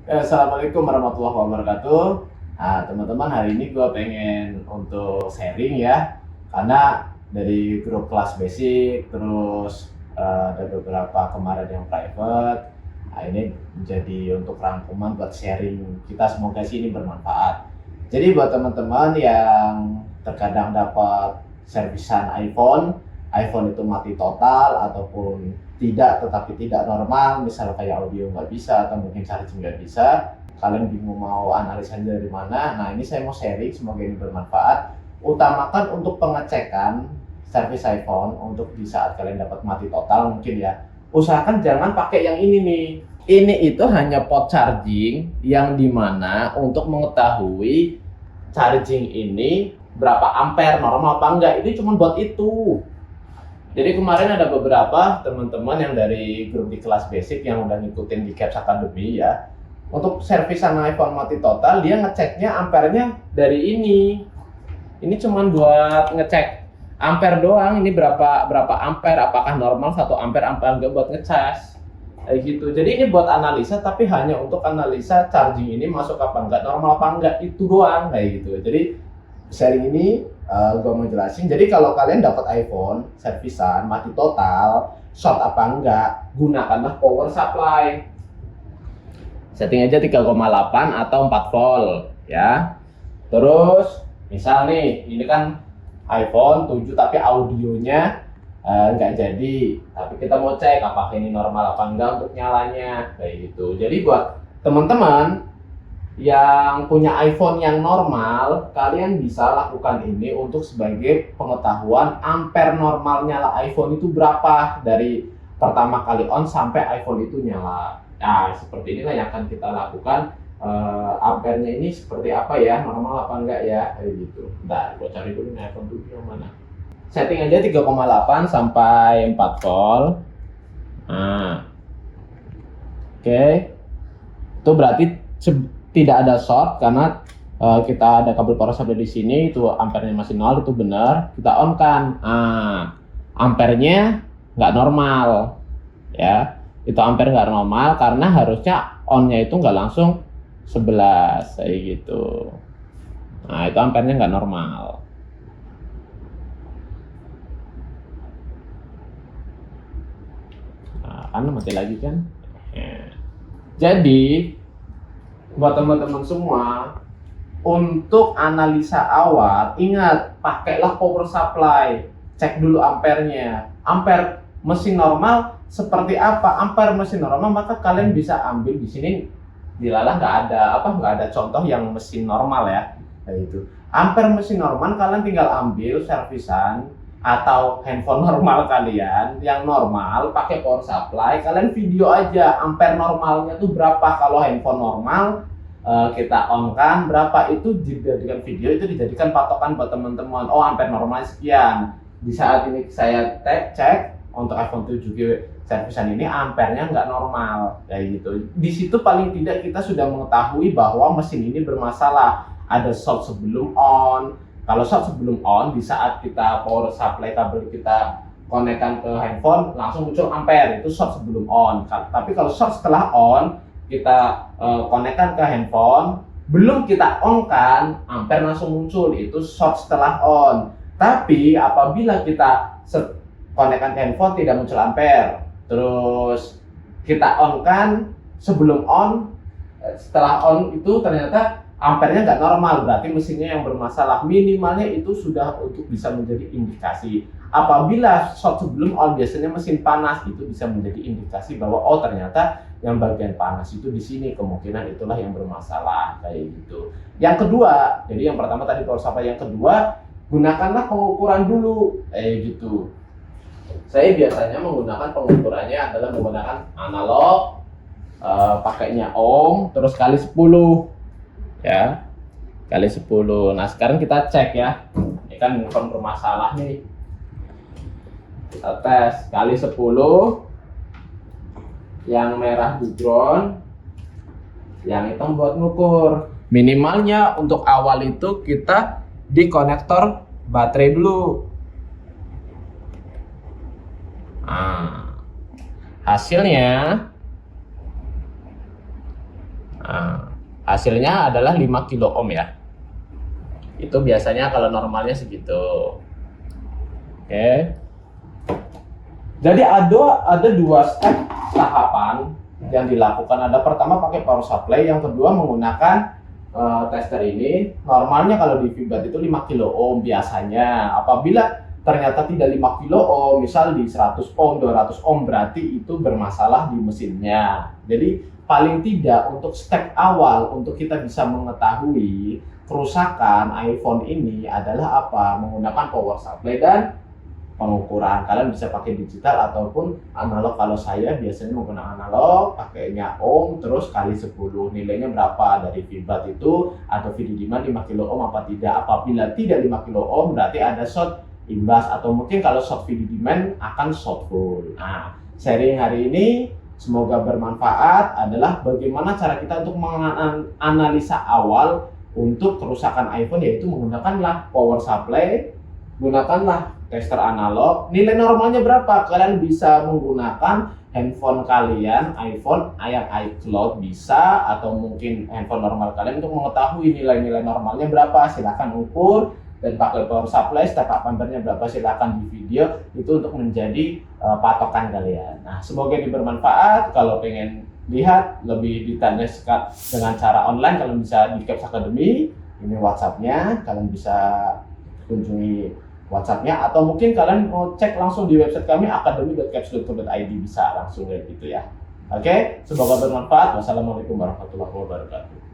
Assalamualaikum warahmatullahi wabarakatuh. Nah, teman-teman, hari ini gue pengen untuk sharing ya, karena dari grup kelas basic, terus ada beberapa kemarin yang private. Nah, ini menjadi untuk rangkuman buat sharing kita, semoga sih ini bermanfaat. Jadi buat teman-teman yang terkadang dapat servisan iPhone itu mati total ataupun tidak, tetapi tidak normal, misal kayak audio nggak bisa atau mungkin charging nggak bisa, kalian bingung mau analisanya dari mana. Nah, ini saya mau sharing, semoga ini bermanfaat. Utamakan untuk pengecekan servis iPhone untuk di saat kalian dapat mati total mungkin ya, usahakan jangan pakai yang ini nih. Ini itu hanya pot charging yang dimana untuk mengetahui charging ini berapa ampere, normal apa enggak, ini cuma buat itu. Jadi kemarin ada beberapa teman-teman yang dari grup di kelas basic yang udah ngikutin di Caps Academy ya. Untuk servisan iPhone mati total, dia ngeceknya ampernya dari ini. Ini cuma buat ngecek ampere doang. Ini berapa ampere, apakah normal 1 ampere apa enggak, buat ngecas. Kayak gitu. Jadi ini buat analisa, tapi hanya untuk analisa charging ini masuk apa enggak, normal apa enggak, itu doang kayak gitu. Jadi sharing ini gue mau jelasin. Jadi kalau kalian dapat iPhone servisan mati total, short apa enggak, gunakanlah power supply. Setting aja 3,8 atau 4 volt ya. Terus misal nih, ini kan iPhone 7 tapi audionya nggak jadi, tapi kita mau cek apakah ini normal apa enggak untuk nyalanya kayak gitu. Jadi buat teman-teman yang punya iPhone yang normal, kalian bisa lakukan ini untuk sebagai pengetahuan ampere normalnya iPhone itu berapa dari pertama kali on sampai iPhone itu nyala. Nah, seperti inilah yang akan kita lakukan. Ampernya ini seperti apa ya, normal apa enggak ya, kayak gitu. Bentar, gue cari dulu nih iPhone 7 yang mana. Setting aja 3,8 sampai 4 volt. Nah, oke. Itu berarti tidak ada short karena kita ada kabel power supply di sini, itu ampernya masih 0, itu benar. Kita on kan, ampernya nggak normal ya, itu ampere nggak normal karena harusnya onnya itu nggak langsung 11 kayak gitu. Nah, itu ampernya nggak normal. Nah, kan mati lagi kan. Jadi buat teman-teman semua, untuk analisa awal, ingat, pakailah power supply. Cek dulu ampernya. Ampere mesin normal seperti apa? Ampere mesin normal, maka kalian bisa ambil di sini. Dilalah nggak ada contoh yang mesin normal ya. Kayak gitu. Ampere mesin normal kalian tinggal ambil servisan atau handphone normal kalian yang normal pakai power supply, kalian video aja ampere normalnya tuh berapa. Kalau handphone normal kita on kan berapa, itu dijadikan video, itu dijadikan patokan buat teman-teman. Oh, ampere normalnya sekian. Di saat ini saya cek untuk iPhone 7G servisan ini ampernya nggak normal kayak gitu. Di situ paling tidak kita sudah mengetahui bahwa mesin ini bermasalah. Ada short sebelum on. Kalau short sebelum on, di saat kita power supply kabel kita konekkan ke handphone, langsung muncul ampere, itu short sebelum on. Tapi kalau short setelah on, kita konekkan ke handphone, belum kita on kan, ampere langsung muncul, itu short setelah on. Tapi apabila kita konekkan ke handphone tidak muncul ampere, terus kita on kan sebelum on, setelah on itu ternyata ampernya nggak normal, berarti mesinnya yang bermasalah. Minimalnya itu sudah untuk bisa menjadi indikasi. Apabila short sebelum on, biasanya mesin panas, itu bisa menjadi indikasi bahwa oh, ternyata yang bagian panas itu di sini, kemungkinan itulah yang bermasalah kayak gitu. Yang kedua, jadi yang pertama tadi power supply, yang kedua gunakanlah pengukuran dulu kayak gitu. Saya biasanya menggunakan pengukurannya adalah menggunakan analog, pakainya ohm, terus kali 10 ya, kali 10. Nah, sekarang kita cek ya, ini kan handphone bermasalah nih, kita tes kali 10, yang merah di ground, yang hitam buat ngukur. Minimalnya untuk awal itu kita di konektor baterai dulu. Nah, hasilnya Nah, hasilnya adalah 5 kilo ohm ya. Itu biasanya kalau normalnya segitu. Oke. Jadi ada dua step tahapan yang dilakukan. Ada pertama pakai power supply, yang kedua menggunakan tester ini. Normalnya kalau di Vibat itu 5 kilo ohm biasanya. Apabila ternyata tidak 5 kilo ohm, misal di 100 ohm, 200 ohm, berarti itu bermasalah di mesinnya. Jadi paling tidak untuk step awal untuk kita bisa mengetahui kerusakan iPhone ini adalah apa? Menggunakan power supply dan pengukuran. Kalian bisa pakai digital ataupun analog. Kalau saya biasanya menggunakan analog, pakainya ohm terus kali 10. Nilainya berapa dari Vibat itu atau VD demand 5 kilo ohm apa tidak. Apabila tidak 5 kilo ohm berarti ada short imbas, atau mungkin kalau short VD demand akan short full. Nah, sharing hari ini semoga bermanfaat adalah bagaimana cara kita untuk menganalisa awal untuk kerusakan iPhone, yaitu menggunakanlah power supply, gunakanlah tester analog. Nilai normalnya berapa? Kalian bisa menggunakan handphone kalian, iPhone yang iCloud bisa, atau mungkin handphone normal kalian untuk mengetahui nilai-nilai normalnya berapa. Silahkan ukur dan pakai power supply. Step up ampernya berapa silahkan di video itu untuk menjadi patokan kalian. Nah, semoga ini bermanfaat. Kalau pengen lihat lebih detailnya dengan cara online, kalian bisa di Caps Academy. Ini WhatsApp-nya, kalian bisa kunjungi WhatsApp-nya, atau mungkin kalian mau cek langsung di website kami academy.caps.co.id, bisa langsung lihat gitu ya. Oke, semoga bermanfaat. Wassalamualaikum warahmatullahi wabarakatuh.